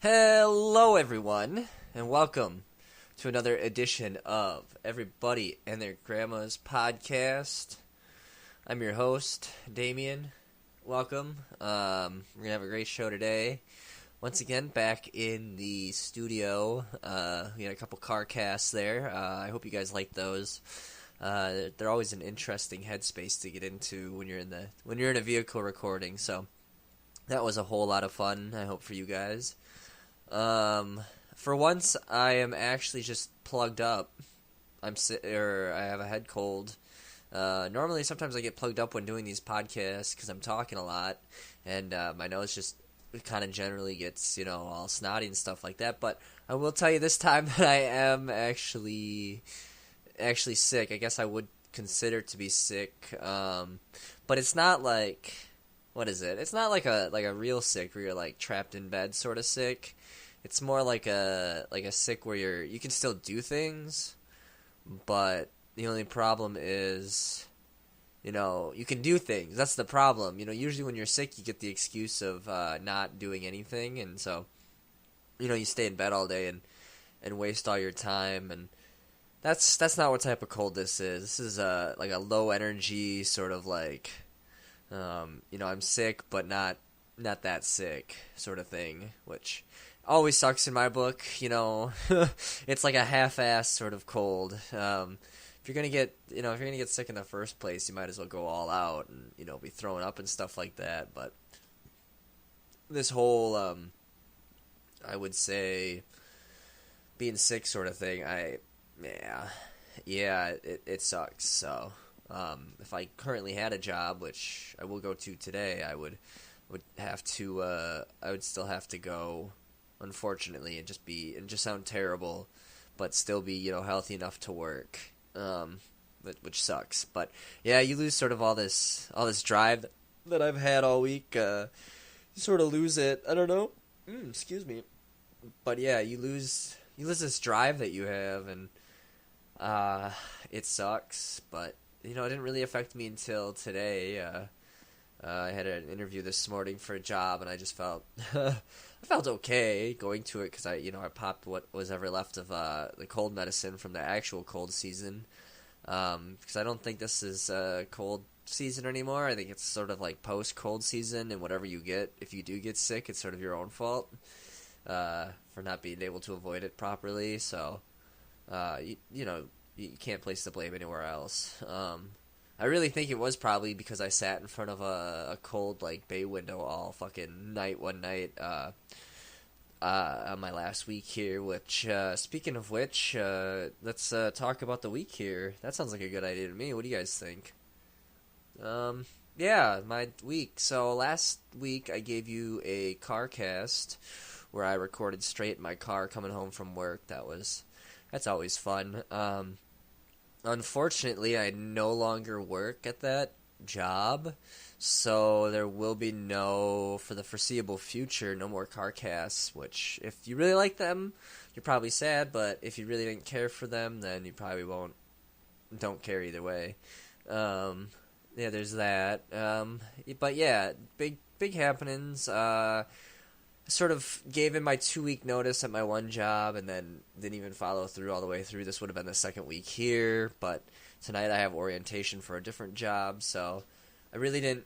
Hello, everyone, and welcome to another edition of Everybody and Their Grandma's podcast. I'm your host, Damien. Welcome. We're gonna have a great show today. Once again, back in the studio. We had a couple car casts there. I hope you guys like those. They're always an interesting headspace to get into when you're in a vehicle recording. So that was a whole lot of fun. I hope for you guys. For once, I am actually just plugged up. I have a head cold. Normally, sometimes I get plugged up when doing these podcasts because I'm talking a lot, and my nose just kind of generally gets, all snotty and stuff like that. But I will tell you this time that I am actually sick. I guess I would consider to be sick, but it's not like, what is it? It's not like a real sick where you're like trapped in bed sort of sick. It's more like a sick where you can still do things, but the only problem is, you can do things. That's the problem. Usually when you're sick, you get the excuse of not doing anything, and so, you stay in bed all day and waste all your time, and that's not what type of cold this is. This is like a low energy sort of like, I'm sick but not that sick sort of thing, which always sucks in my book. It's like a half-assed sort of cold. If you're gonna get sick in the first place, you might as well go all out and be throwing up and stuff like that. But this whole I would say being sick sort of thing, it sucks. So if I currently had a job, which I will go to today, I would still have to go, unfortunately, and just sound terrible, but still be healthy enough to work, which sucks. But yeah, you lose sort of all this drive that I've had all week. You sort of lose it. I don't know. Excuse me. But yeah, you lose this drive that you have, and it sucks. But it didn't really affect me until today. I had an interview this morning for a job, and I just felt I felt okay going to it because I popped what was ever left of the cold medicine from the actual cold season, because I don't think this is cold season anymore. I think it's sort of like post cold season, and whatever you get, if you do get sick, it's sort of your own fault for not being able to avoid it properly. So you can't place the blame anywhere else. I really think it was probably because I sat in front of a cold like bay window all fucking night one night on my last week here. Which speaking of which, let's talk about the week here. That sounds like a good idea to me. What do you guys think? Yeah, my week. So last week I gave you a car cast where I recorded straight in my car coming home from work. That's always fun. Unfortunately, I no longer work at that job, so there will be for the foreseeable future, no more car casts, which, if you really like them, you're probably sad, but if you really didn't care for them, then you probably don't care either way. Yeah, there's that. But yeah, big happenings. Sort of gave in my 2-week notice at my one job and then didn't even follow through all the way through. This would have been the second week here, but tonight I have orientation for a different job, so I really didn't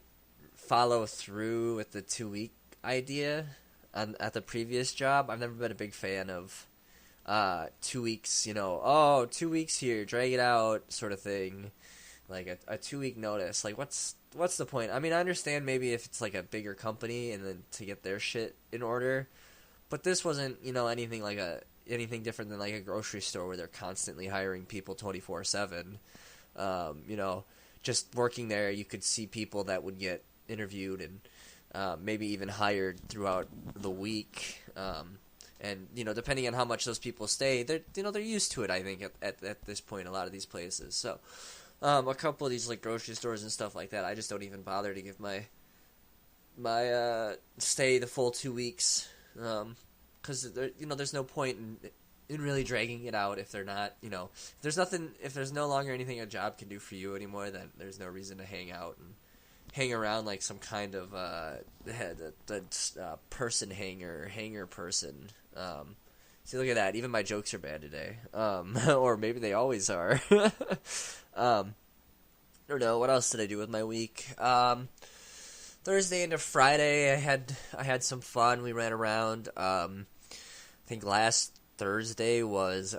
follow through with the 2-week idea at the previous job. I've never been a big fan of 2 weeks, 2 weeks here, drag it out sort of thing. Like a 2-week notice. Like, what's the point? I mean, I understand maybe if it's like a bigger company and then to get their shit in order, but this wasn't anything different than like a grocery store where they're constantly hiring people 24/7. Just working there, you could see people that would get interviewed and maybe even hired throughout the week. And depending on how much those people stay, they're used to it. I think at this point, a lot of these places. So. A couple of these like grocery stores and stuff like that, I just don't even bother to give my stay the full 2 weeks, because there's no point in really dragging it out if they're not, if there's no longer anything a job can do for you anymore, then there's no reason to hang out and hang around like some kind of person hanger person. See, look at that. Even my jokes are bad today. Or maybe they always are. I don't know. What else did I do with my week? Thursday into Friday, I had some fun. We ran around. I think last Thursday was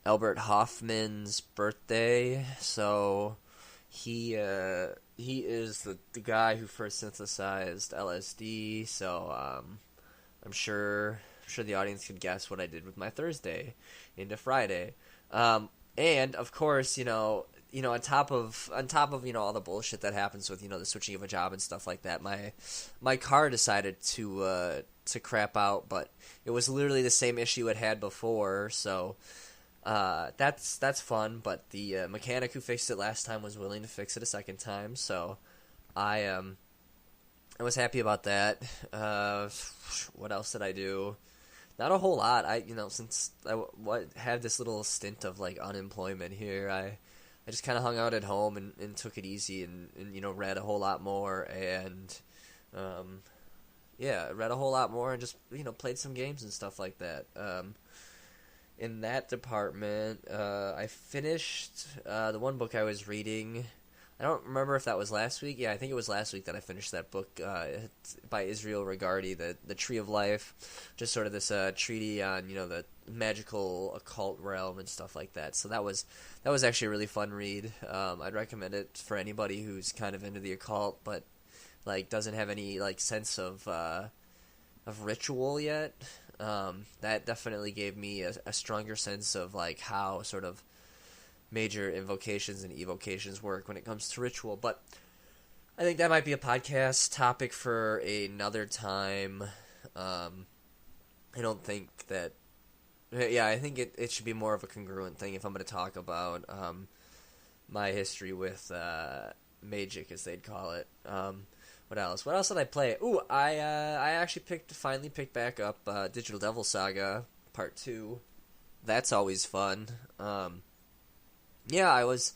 Albert Hoffman's birthday, so he is the guy who first synthesized LSD. So I'm sure the audience could guess what I did with my Thursday into Friday. And of course, on top of all the bullshit that happens with the switching of a job and stuff like that, my car decided to crap out, but it was literally the same issue it had before, so that's fun. But the mechanic who fixed it last time was willing to fix it a second time, so I was happy about that. What else did I do? Not a whole lot. Since I had this little stint of like unemployment here, I just kind of hung out at home and took it easy and read a whole lot more and read a whole lot more and just played some games and stuff like that. In that department, I finished the one book I was reading. I don't remember if that was last week. Yeah, I think it was last week that I finished that book by Israel Regardie, the Tree of Life, just sort of this treatise on the magical occult realm and stuff like that. So that was actually a really fun read. I'd recommend it for anybody who's kind of into the occult but like doesn't have any like sense of ritual yet. That definitely gave me a stronger sense of like how sort of major invocations and evocations work when it comes to ritual. But I think that might be a podcast topic for another time. I don't think that... Yeah, I think it should be more of a congruent thing if I'm going to talk about my history with Magic, as they'd call it. What else? What else did I play? Ooh, I actually finally picked back up Digital Devil Saga Part 2. That's always fun. Yeah, I was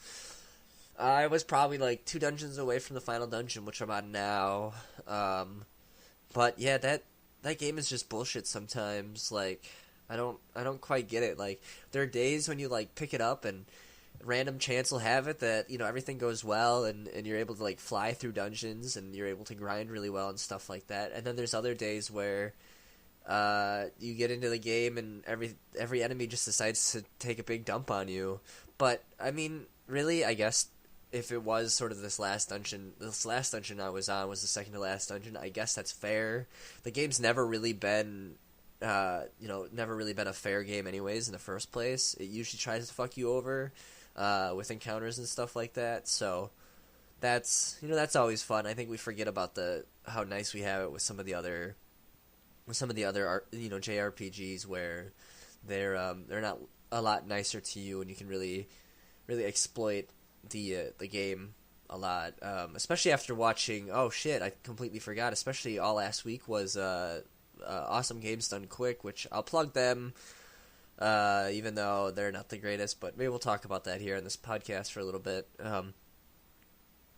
probably like 2 dungeons away from the final dungeon, which I'm on now. But yeah, that game is just bullshit sometimes. Like, I don't quite get it. Like, there are days when you like pick it up and random chance will have it that everything goes well and you're able to like fly through dungeons and you're able to grind really well and stuff like that. And then there's other days where you get into the game and every enemy just decides to take a big dump on you. But I mean, really, I guess if it was sort of this last dungeon I was on was the second to last dungeon, I guess that's fair. The game's never really been a fair game anyways in the first place. It usually tries to fuck you over with encounters and stuff like that. So that's always fun. I think we forget about how nice we have it with some of the other JRPGs where they're not a lot nicer to you and you can really exploit the game a lot. Especially after watching. Oh shit! I completely forgot. Especially all last week was Awesome Games Done Quick, which I'll plug them, even though they're not the greatest. But maybe we'll talk about that here in this podcast for a little bit.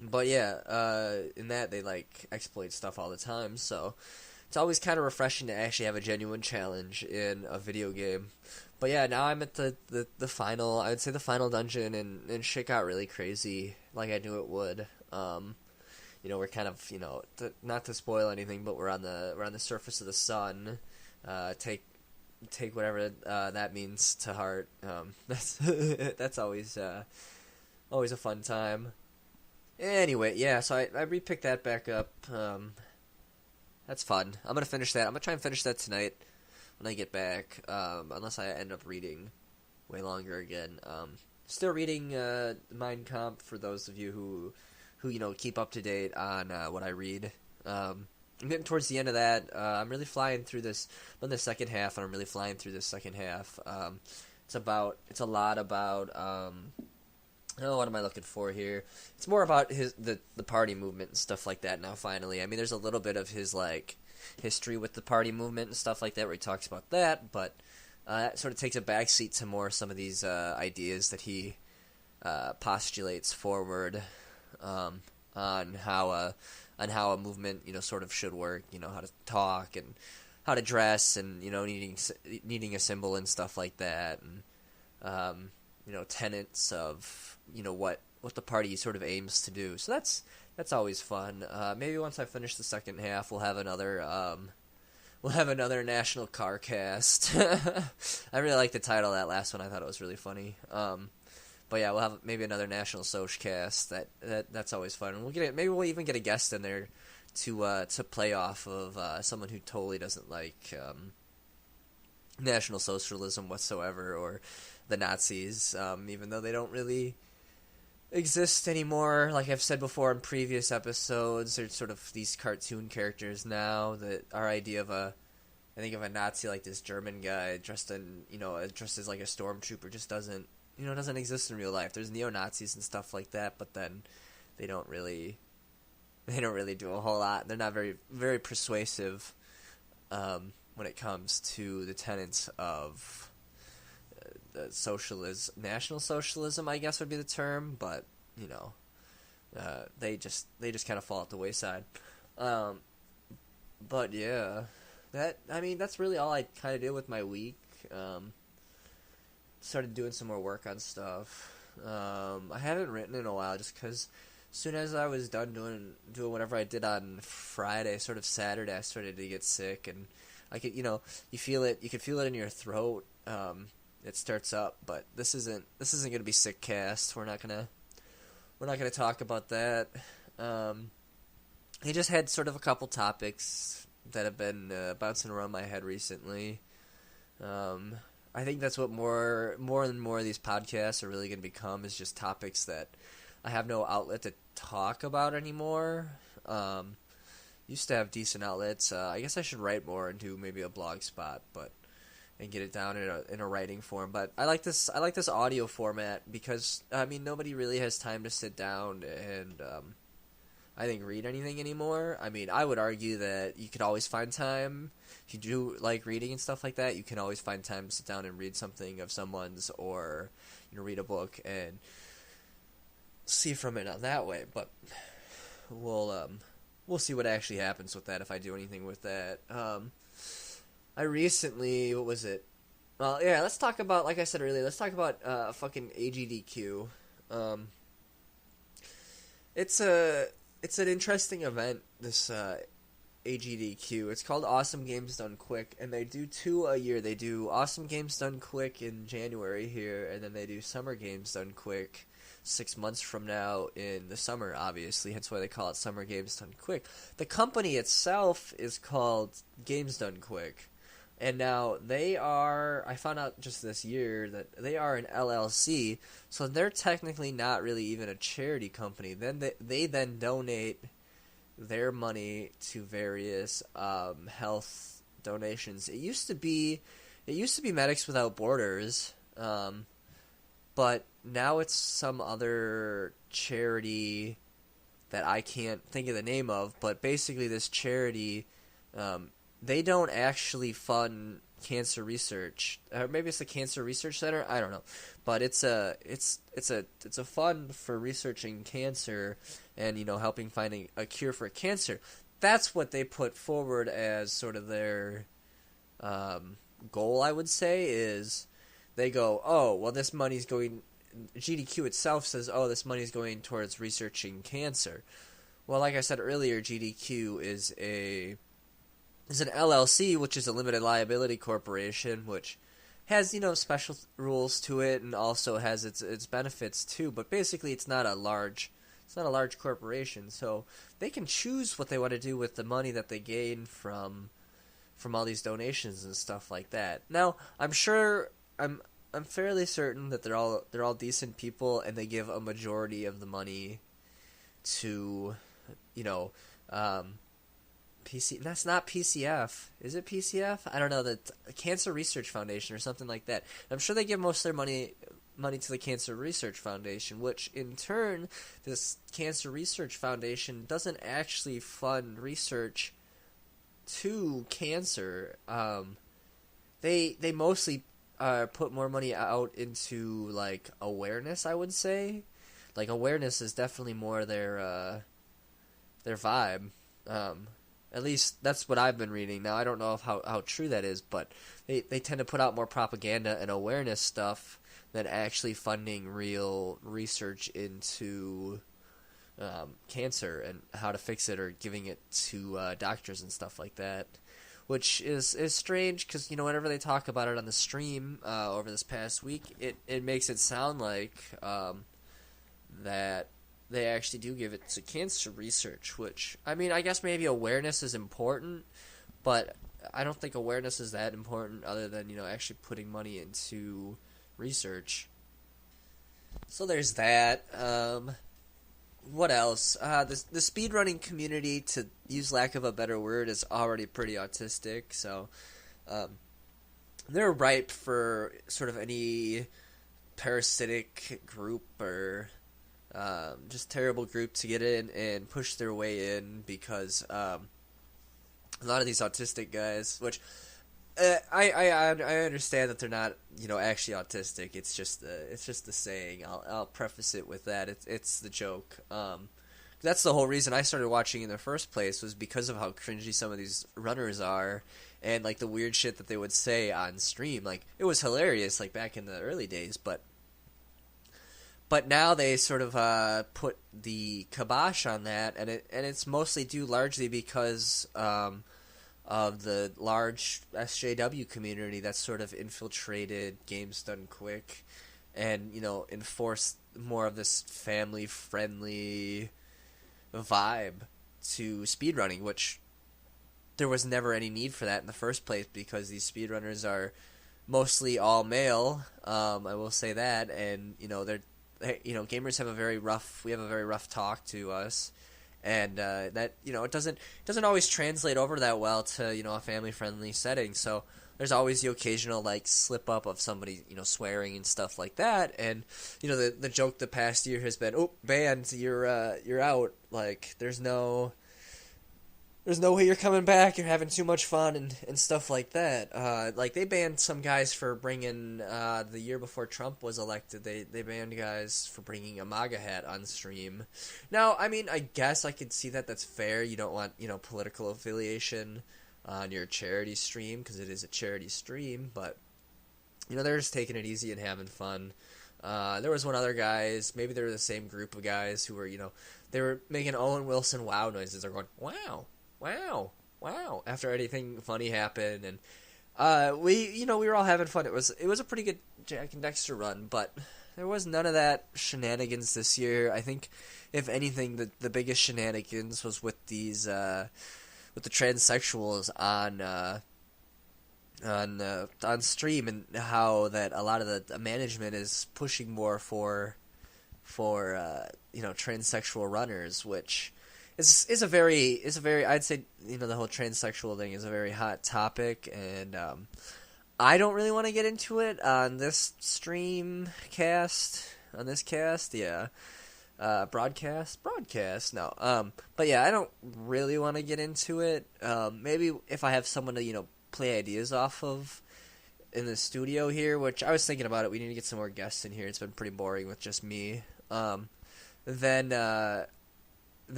But yeah, in that they like exploit stuff all the time, so it's always kind of refreshing to actually have a genuine challenge in a video game. But yeah, now I'm at the final, I would say the final dungeon, and shit got really crazy, like I knew it would. We're kind of, not to spoil anything, but we're on the surface of the sun. Take whatever that means to heart. That's always a fun time. Anyway, yeah, so I re-picked that back up. That's fun. I'm gonna finish that. I'm gonna try and finish that tonight when I get back. Unless I end up reading way longer again. Still reading Mein Kampf for those of you who keep up to date on what I read. I'm getting towards the end of that. I'm really flying through this. I'm in the second half, and I'm really flying through this second half. It's a lot about. What am I looking for here? It's more about the party movement and stuff like that now, finally. I mean, there's a little bit of his, like, history with the party movement and stuff like that where he talks about that, but that sort of takes a backseat to more some of these ideas that he postulates forward on on how a movement, sort of should work. How to talk and how to dress, and needing a symbol and stuff like that, and tenets of what the party sort of aims to do. So that's always fun. Maybe once I finish the second half, we'll have another national car cast. I really like the title of that last one. I thought it was really funny. But yeah, we'll have maybe another national Soch cast. That's always fun. And maybe we'll even get a guest in there to play off of someone who totally doesn't like National Socialism whatsoever, or the Nazis, even though they don't really exist anymore. Like I've said before in previous episodes, there's sort of these cartoon characters now that our idea of I think of a Nazi like this German guy dressed as like a stormtrooper just doesn't exist in real life. There's neo-Nazis and stuff like that, but then they don't really do a whole lot. They're not very, very persuasive when it comes to the tenets of National Socialism, I guess would be the term, but they just kind of fall at the wayside. But yeah, that's really all I kind of did with my week. Started doing some more work on stuff. I haven't written in a while just because as soon as I was done doing whatever I did on Friday, sort of Saturday, I started to get sick, and I could, you feel it. You could feel it in your throat. It starts up, but this isn't gonna be sick cast. We're not gonna talk about that. I just had sort of a couple topics that have been bouncing around my head recently. I think that's what more and more of these podcasts are really going to become, is just topics that I have no outlet to talk about anymore. Used to have decent outlets. I guess I should write more and do maybe a blog spot, and get it down in a writing form. But I like this audio format because nobody really has time to sit down and I think read anything anymore. I would argue that you could always find time. If you do like reading and stuff like that, you can always find time to sit down and read something of someone's, or read a book and see from it on that way. But we'll see what actually happens with that if I do anything with that. I recently, what was it? Well, yeah, let's talk about, like I said earlier, let's talk about fucking AGDQ. It's an interesting event, this AGDQ. It's called Awesome Games Done Quick, and they do 2 a year. They do Awesome Games Done Quick in January here, and then they do Summer Games Done Quick 6 months from now in the summer, obviously, hence why they call it Summer Games Done Quick. The company itself is called Games Done Quick, and now I found out just this year that they are an LLC, so they're technically not really even a charity company. Then they then donate their money to various health donations. It used to be Medics Without Borders, but now it's some other charity that I can't think of the name of. But basically, this charity, they don't actually fund cancer research, or maybe it's the Cancer Research Center. I don't know, but it's a fund for researching cancer and helping finding a cure for cancer. That's what they put forward as sort of their goal. I would say is they go, oh well, this money's going. GDQ itself says, oh, this money's going towards researching cancer. Well, like I said earlier, GDQ is an LLC, which is a limited liability corporation, which has special rules to it, and also has its benefits too. But basically, it's not a large corporation, so they can choose what they want to do with the money that they gain from all these donations and stuff like that. Now, I'm fairly certain that they're all decent people, and they give a majority of the money to PC. That's not PCF. Is it PCF? I don't know. The Cancer Research Foundation or something like that. I'm sure they give most of their money to the Cancer Research Foundation, which in turn, this Cancer Research Foundation doesn't actually fund research to cancer. They mostly put more money out into like awareness, I would say. Like awareness is definitely more their vibe. At least that's what I've been reading. Now I don't know if how true that is, but they tend to put out more propaganda and awareness stuff than actually funding real research into cancer and how to fix it, or giving it to doctors and stuff like that. Which is strange because, whenever they talk about it on the stream over this past week, it makes it sound like that they actually do give it to cancer research, which, I mean, I guess maybe awareness is important, but I don't think awareness is that important other than, actually putting money into research. So there's that. What else? The speedrunning community, to use lack of a better word, is already pretty autistic, so they're ripe for sort of any parasitic group or just terrible group to get in and push their way in, because a lot of these autistic guys, which I understand that they're not actually autistic. It's just the saying. I'll preface it with that. It's the joke. That's the whole reason I started watching in the first place, was because of how cringy some of these runners are, and like the weird shit that they would say on stream. Like, it was hilarious, like back in the early days, but now they sort of put the kibosh on that, and it's mostly due largely because of the large SJW community that's sort of infiltrated Games Done Quick, and enforced more of this family-friendly vibe to speedrunning, which there was never any need for that in the first place, because these speedrunners are mostly all male. I will say that, and gamers have a very rough talk to us, and that it doesn't always translate over that well to a family friendly setting. So there's always the occasional slip up of somebody swearing and stuff like that, and the joke the past year has been, oh, banned, you're out, like there's no way you're coming back, you're having too much fun, and stuff like that. Like, they banned some guys for bringing, the year before Trump was elected, they banned guys for bringing a MAGA hat on stream. Now, I mean, I guess I could see that, that's fair. You don't want, political affiliation on your charity stream, because it is a charity stream, but, they're just taking it easy and having fun. There was one other guys, maybe they were the same group of guys who were, they were making Owen Wilson wow noises. They're going, wow, after anything funny happened, and we were all having fun. It was a pretty good Jak and Daxter run, but there was none of that shenanigans this year. I think, if anything, the biggest shenanigans was with these with the transsexuals on stream, and how that a lot of the management is pushing more for transsexual runners, which is a very, I'd say, the whole transsexual thing is a very hot topic, and I don't really want to get into it on this cast, yeah. Broadcast, no. But yeah, I don't really want to get into it. Maybe if I have someone to, play ideas off of in the studio here, which I was thinking about it, we need to get some more guests in here. It's been pretty boring with just me. Then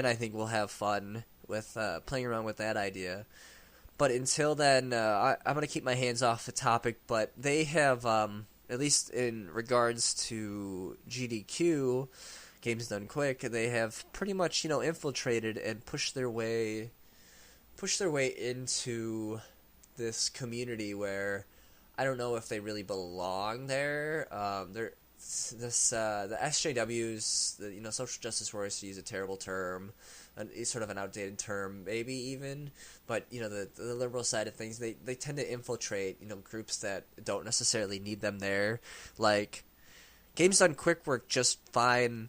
I think we'll have fun with playing around with that idea. But until then, I'm going to keep my hands off the topic, but they have, at least in regards to GDQ, Games Done Quick, they have pretty much, infiltrated and pushed their way into this community where I don't know if they really belong there. The SJWs, social justice warriors, to use a terrible term, sort of an outdated term, maybe even, but the liberal side of things, they tend to infiltrate groups that don't necessarily need them there. Like, Games Done Quick worked just fine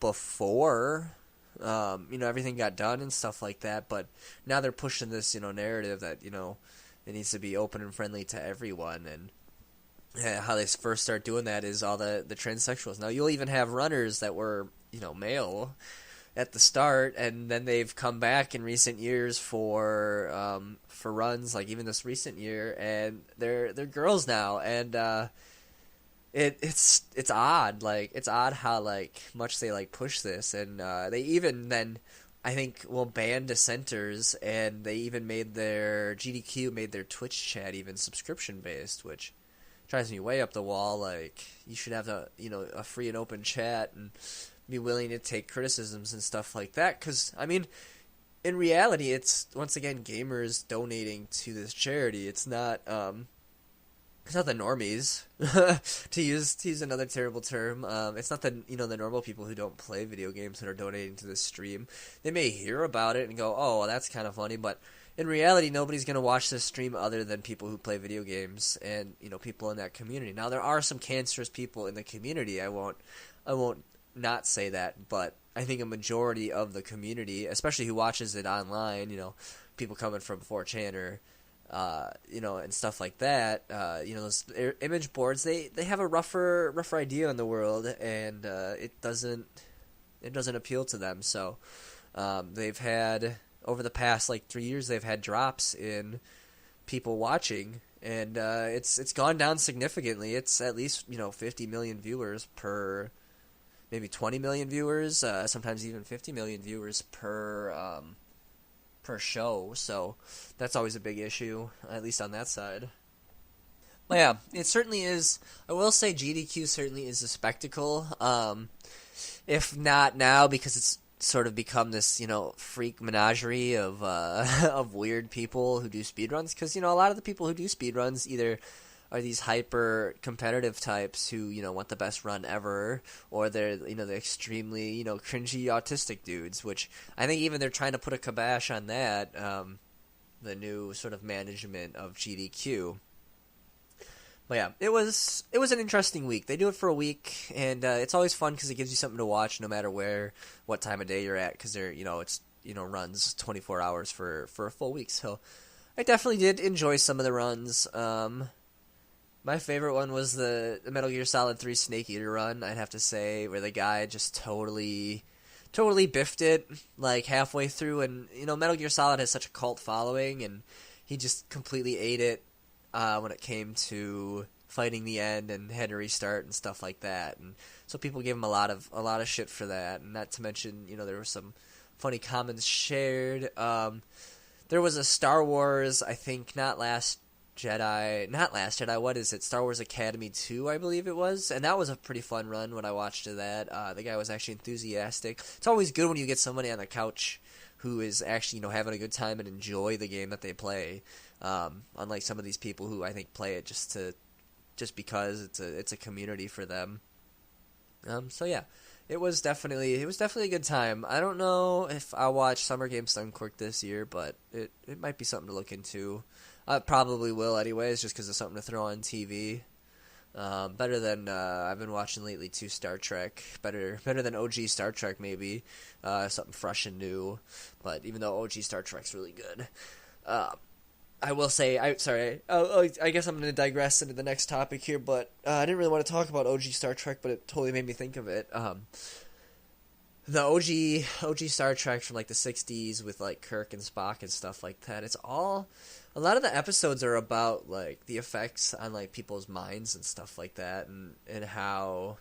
before everything got done and stuff like that, but now they're pushing this narrative that it needs to be open and friendly to everyone, and how they first start doing that is all the transsexuals. Now, you'll even have runners that were, male at the start, and then they've come back in recent years for runs, like even this recent year, and they're girls now, and it's odd. Like, it's odd how much they push this, and they even then I think will ban dissenters, and they even made their GDQ made their Twitch chat even subscription based, which drives me way up the wall. Like, you should have a free and open chat and be willing to take criticisms and stuff like that. Because I mean, in reality, it's once again gamers donating to this charity. It's not the normies, to use another terrible term. It's not the normal people who don't play video games that are donating to this stream. They may hear about it and go, "Oh, well, that's kind of funny," but in reality, nobody's gonna watch this stream other than people who play video games and people in that community. Now, there are some cancerous people in the community. I won't not say that, but I think a majority of the community, especially who watches it online, people coming from 4chan or and stuff like that. Those image boards, they have a rougher idea in the world, and it doesn't appeal to them. So they've had, over the past 3 years, they've had drops in people watching, and it's gone down significantly. It's at least 50 million viewers per, maybe 20 million viewers, sometimes even 50 million viewers per show, so that's always a big issue, at least on that side. But yeah, it certainly is. I will say GDQ certainly is a spectacle, if not now, because it's sort of become this, freak menagerie of of weird people who do speedruns, because, a lot of the people who do speedruns either are these hyper competitive types who want the best run ever, or they're the extremely cringy autistic dudes, which I think even they're trying to put a kibosh on that, the new sort of management of GDQ. But yeah, it was an interesting week. They do it for a week, and it's always fun because it gives you something to watch no matter what time of day you're at, because they're it's runs 24 hours for a full week. So I definitely did enjoy some of the runs. My favorite one was the Metal Gear Solid 3 Snake Eater run, I'd have to say, where the guy just totally biffed it, halfway through, and, Metal Gear Solid has such a cult following, and he just completely ate it, when it came to fighting the end, and had to restart and stuff like that, and so people gave him a lot of shit for that, and not to mention, there were some funny comments shared. There was a Star Wars, I think, not Last Jedi, what is it? Star Wars Academy 2, I believe it was. And that was a pretty fun run when I watched that. The guy was actually enthusiastic. It's always good when you get somebody on the couch who is actually, having a good time and enjoy the game that they play. Unlike some of these people who I think play it just because it's a community for them. So yeah, it was definitely a good time. I don't know if I'll watch Summer Games Dunkirk this year, but it might be something to look into. I probably will anyways, just because it's something to throw on TV. Better than I've been watching lately, too. Star Trek. Better than OG Star Trek, maybe. Something fresh and new. But even though OG Star Trek's really good, I will say, I guess I'm going to digress into the next topic here. But I didn't really want to talk about OG Star Trek, but it totally made me think of it. The OG Star Trek from the 60s with Kirk and Spock and stuff like that. It's all, a lot of the episodes are about the effects on people's minds and stuff like that, and how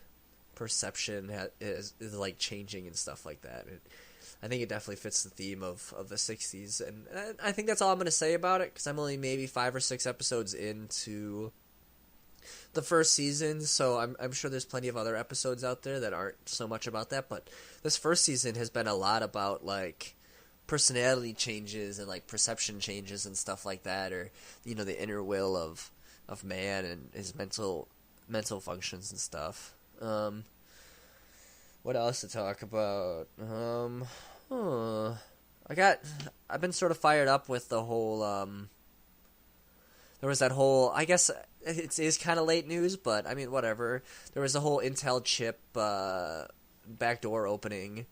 perception is changing and stuff like that. I think it definitely fits the theme of the 60s, and I think that's all I'm going to say about it, because I'm only maybe 5 or 6 episodes into the first season, so I'm sure there's plenty of other episodes out there that aren't so much about that, but this first season has been a lot about personality changes and perception changes and stuff like that, or the inner will of man and his mental functions and stuff. What else to talk about? I've been sort of fired up with the whole there was that whole, I guess it is kind of late news, but I mean, whatever. There was the whole Intel chip backdoor opening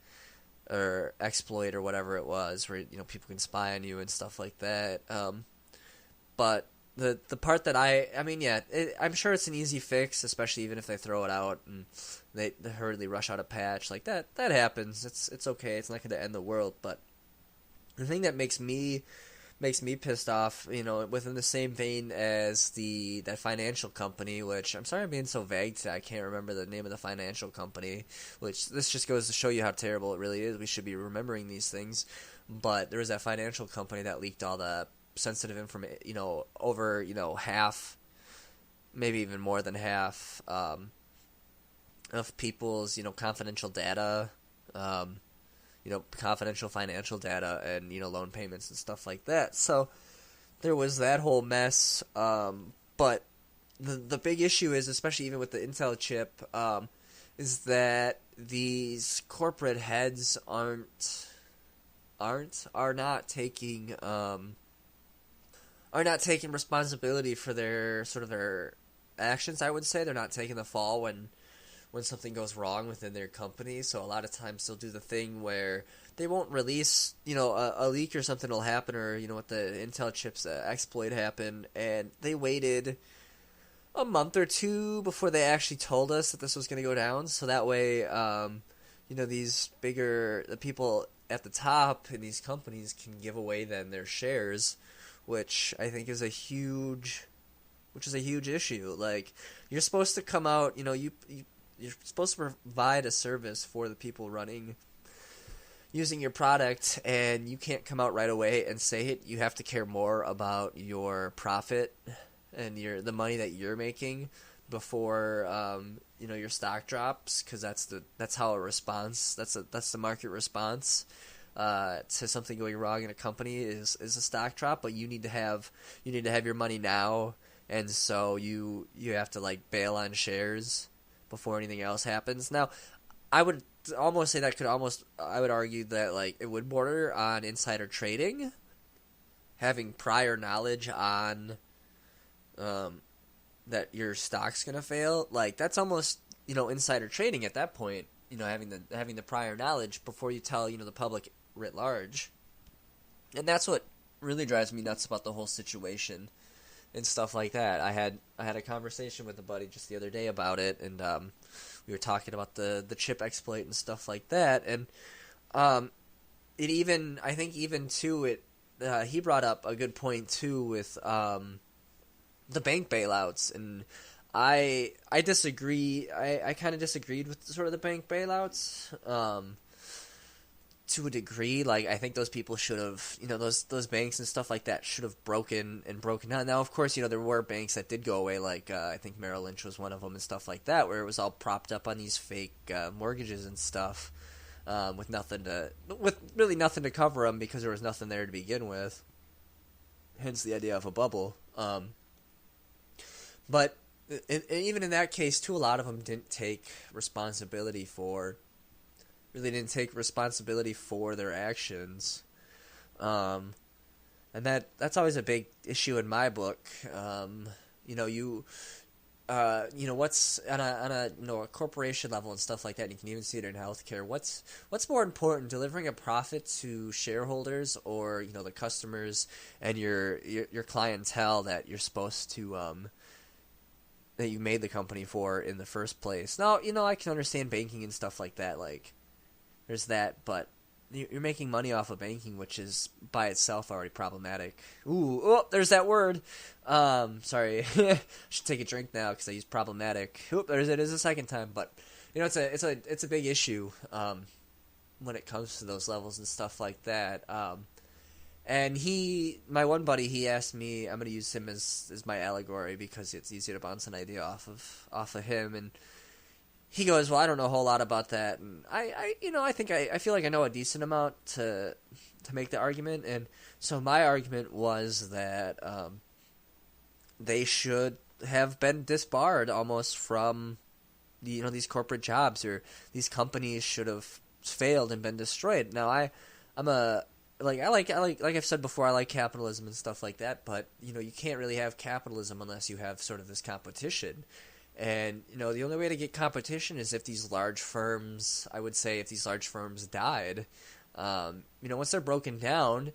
or exploit or whatever it was, where people can spy on you and stuff like that. But the part that I'm sure it's an easy fix, especially even if they throw it out and they hurriedly rush out a patch like that. That happens. It's okay. It's not going to end the world. But the thing that makes me makes me pissed off, within the same vein as that financial company, which I'm sorry I'm being so vague today. I can't remember the name of the financial company, which this just goes to show you how terrible it really is. We should be remembering these things. But there was that financial company that leaked all the sensitive information, over, half, maybe even more than half, of people's, confidential data, confidential financial data and, loan payments and stuff like that. So there was that whole mess. But the big issue is, especially even with the Intel chip, is that these corporate heads are not taking responsibility for their actions. I would say they're not taking the fall when something goes wrong within their company. So a lot of times they'll do the thing where they won't release, a leak or something will happen, or, with the Intel chips exploit happened, and they waited a month or two before they actually told us that this was going to go down. So that way, the people at the top in these companies can give away then their shares, which I think is a huge issue. Like, you're supposed to come out, you're supposed to provide a service for the people using your product, and you can't come out right away and say it. You have to care more about your profit and the money that you're making before your stock drops, because that's how a response, that's the market response to something going wrong in a company is a stock drop. But you need to have your money now, and so you have to bail on shares before anything else happens. Now, I would almost say I would argue that it would border on insider trading, having prior knowledge on that your stock's gonna fail. That's almost insider trading at that point. Having the prior knowledge before you tell the public writ large, and that's what really drives me nuts about the whole situation and stuff like that. I had a conversation with a buddy just the other day about it, and we were talking about the chip exploit and stuff like that, and he brought up a good point too with the bank bailouts, and I disagree. I kind of disagreed with sort of the bank bailouts. To a degree, I think those people should have, those banks and stuff like that should have broken down. Now, of course, there were banks that did go away, I think Merrill Lynch was one of them and stuff like that, where it was all propped up on these fake mortgages and stuff, with really nothing to cover them because there was nothing there to begin with. Hence the idea of a bubble. But even in that case, too, a lot of them didn't take responsibility for their actions, and that's always a big issue in my book. What's on a corporation level and stuff like that. And you can even see it in healthcare. What's more important, delivering a profit to shareholders, or the customers and your clientele that you're supposed to that you made the company for in the first place? Now, I can understand banking and stuff like that. There's that, but you're making money off of banking, which is by itself already problematic. There's that word. Sorry, I should take a drink now because I used problematic. There's it is a second time, but it's a big issue when it comes to those levels and stuff like that. And my one buddy, he asked me, I'm going to use him as my allegory because it's easier to bounce an idea off of him, and he goes, well, I don't know a whole lot about that, and I feel like I know a decent amount to make the argument. And so my argument was that they should have been disbarred almost from these corporate jobs, or these companies should have failed and been destroyed. Now like I've said before, I like capitalism and stuff like that, but you can't really have capitalism unless you have sort of this competition. And, the only way to get competition is if these large firms, died. Once they're broken down,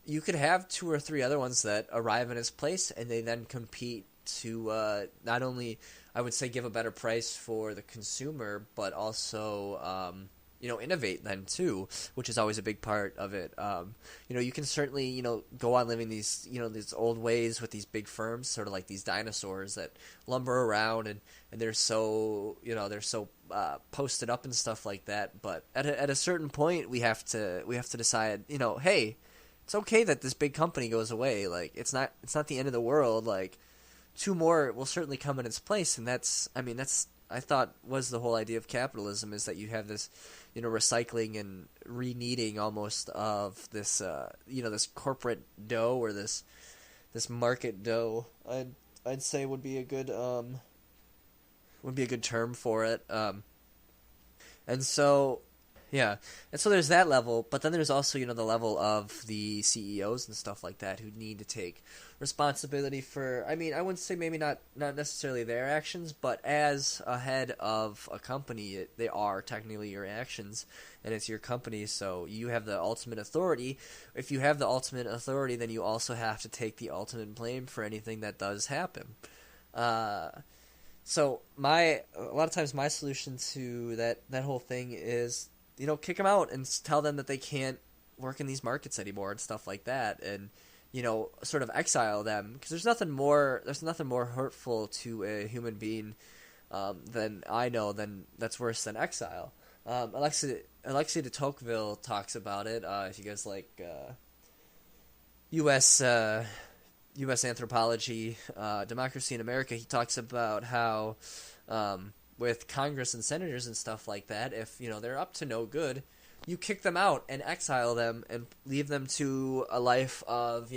you could have two or three other ones that arrive in its place, and they then compete to not only, I would say, give a better price for the consumer, but also, innovate then too, which is always a big part of it. You can certainly, go on living these old ways with these big firms, sort of like these dinosaurs that lumber around and they're so, posted up and stuff like that. But at a certain point, we have to decide, hey, it's okay that this big company goes away. Like, it's not the end of the world. Like, two more will certainly come in its place, and that's I thought was the whole idea of capitalism, is that you have this, recycling and re-kneading almost of this, this corporate dough, or this market dough. I'd say would be a good term for it. And so there's that level, but then there's also, the level of the CEOs and stuff like that who need to take responsibility for, I wouldn't say maybe not necessarily their actions, but as a head of a company, they are technically your actions, and it's your company, so you have the ultimate authority. If you have the ultimate authority, then you also have to take the ultimate blame for anything that does happen. So a lot of times my solution to that whole thing is, kick them out and tell them that they can't work in these markets anymore and stuff like that, and sort of exile them, because there's nothing more hurtful to a human being than that's worse than exile. Alexei de Tocqueville talks about it. If you guys like U.S. anthropology, Democracy in America, he talks about how with Congress and senators and stuff like that, if they're up to no good, you kick them out and exile them and leave them to a life of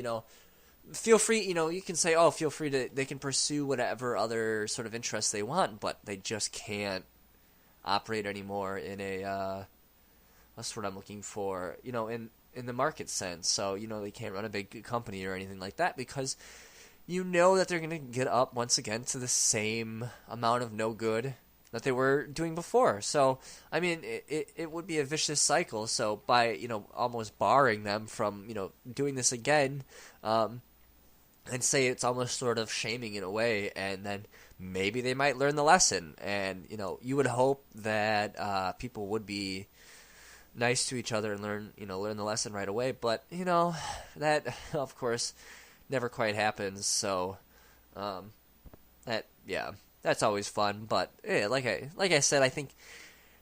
feel free. You can say, feel free to. They can pursue whatever other sort of interests they want, but they just can't operate anymore in a. That's what I'm looking for. In the market sense. So they can't run a big company or anything like that, because that they're going to get up once again to the same amount of no good that they were doing before. So, it would be a vicious cycle. So by, almost barring them from, doing this again, and say it's almost sort of shaming in a way, and then maybe they might learn the lesson. And, you would hope that people would be nice to each other and learn the lesson right away. But, that, of course, never quite happens. So, that's always fun. But yeah, like I said, I think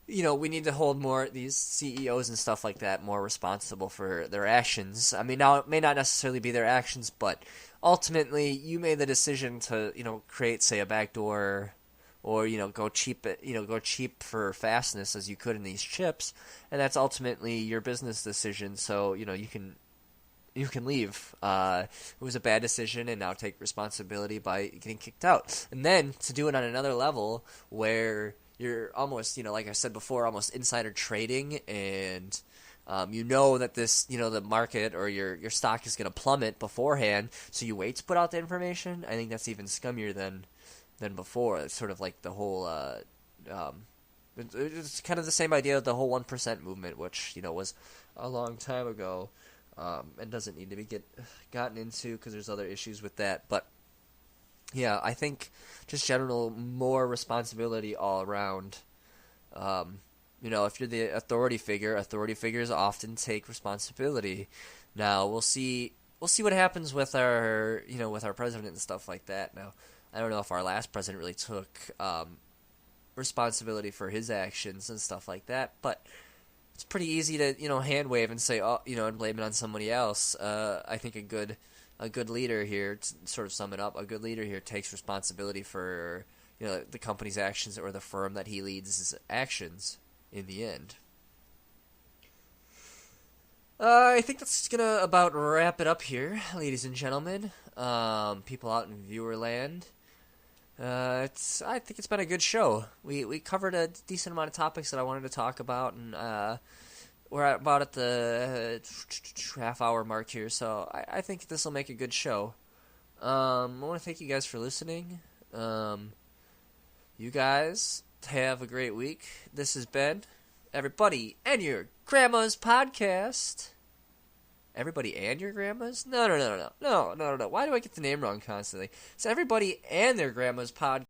we need to hold more these CEOs and stuff like that more responsible for their actions. Now it may not necessarily be their actions, but ultimately you made the decision to create, say, a backdoor, or go cheap for fastness as you could in these chips, and that's ultimately your business decision. So you can leave. It was a bad decision, and now take responsibility by getting kicked out. And then to do it on another level where you're almost, like I said before, almost insider trading, and that this, the market or your stock is going to plummet beforehand, so you wait to put out the information. I think that's even scummier than before. It's sort of like the whole it's kind of the same idea of the whole 1% movement, which was a long time ago. And doesn't need to be gotten into, because there's other issues with that. But yeah, I think just general more responsibility all around. If you're the authority figures often take responsibility. Now we'll see what happens with our president and stuff like that. Now I don't know if our last president really took responsibility for his actions and stuff like that, but it's pretty easy to, hand wave and say, and blame it on somebody else. I think a good leader here, to sort of sum it up, a good leader here takes responsibility for, the company's actions, or the firm that he leads' actions in the end. I think that's gonna about wrap it up here, ladies and gentlemen. People out in viewer land. I think it's been a good show. We covered a decent amount of topics that I wanted to talk about, and we're about at the half-hour mark here, so I think this will make a good show. I want to thank you guys for listening. You guys have a great week. This has been Everybody and Your Grandma's Podcast. Everybody and Your Grandma's? No. Why do I get the name wrong constantly? It's Everybody and Their Grandma's Podcast.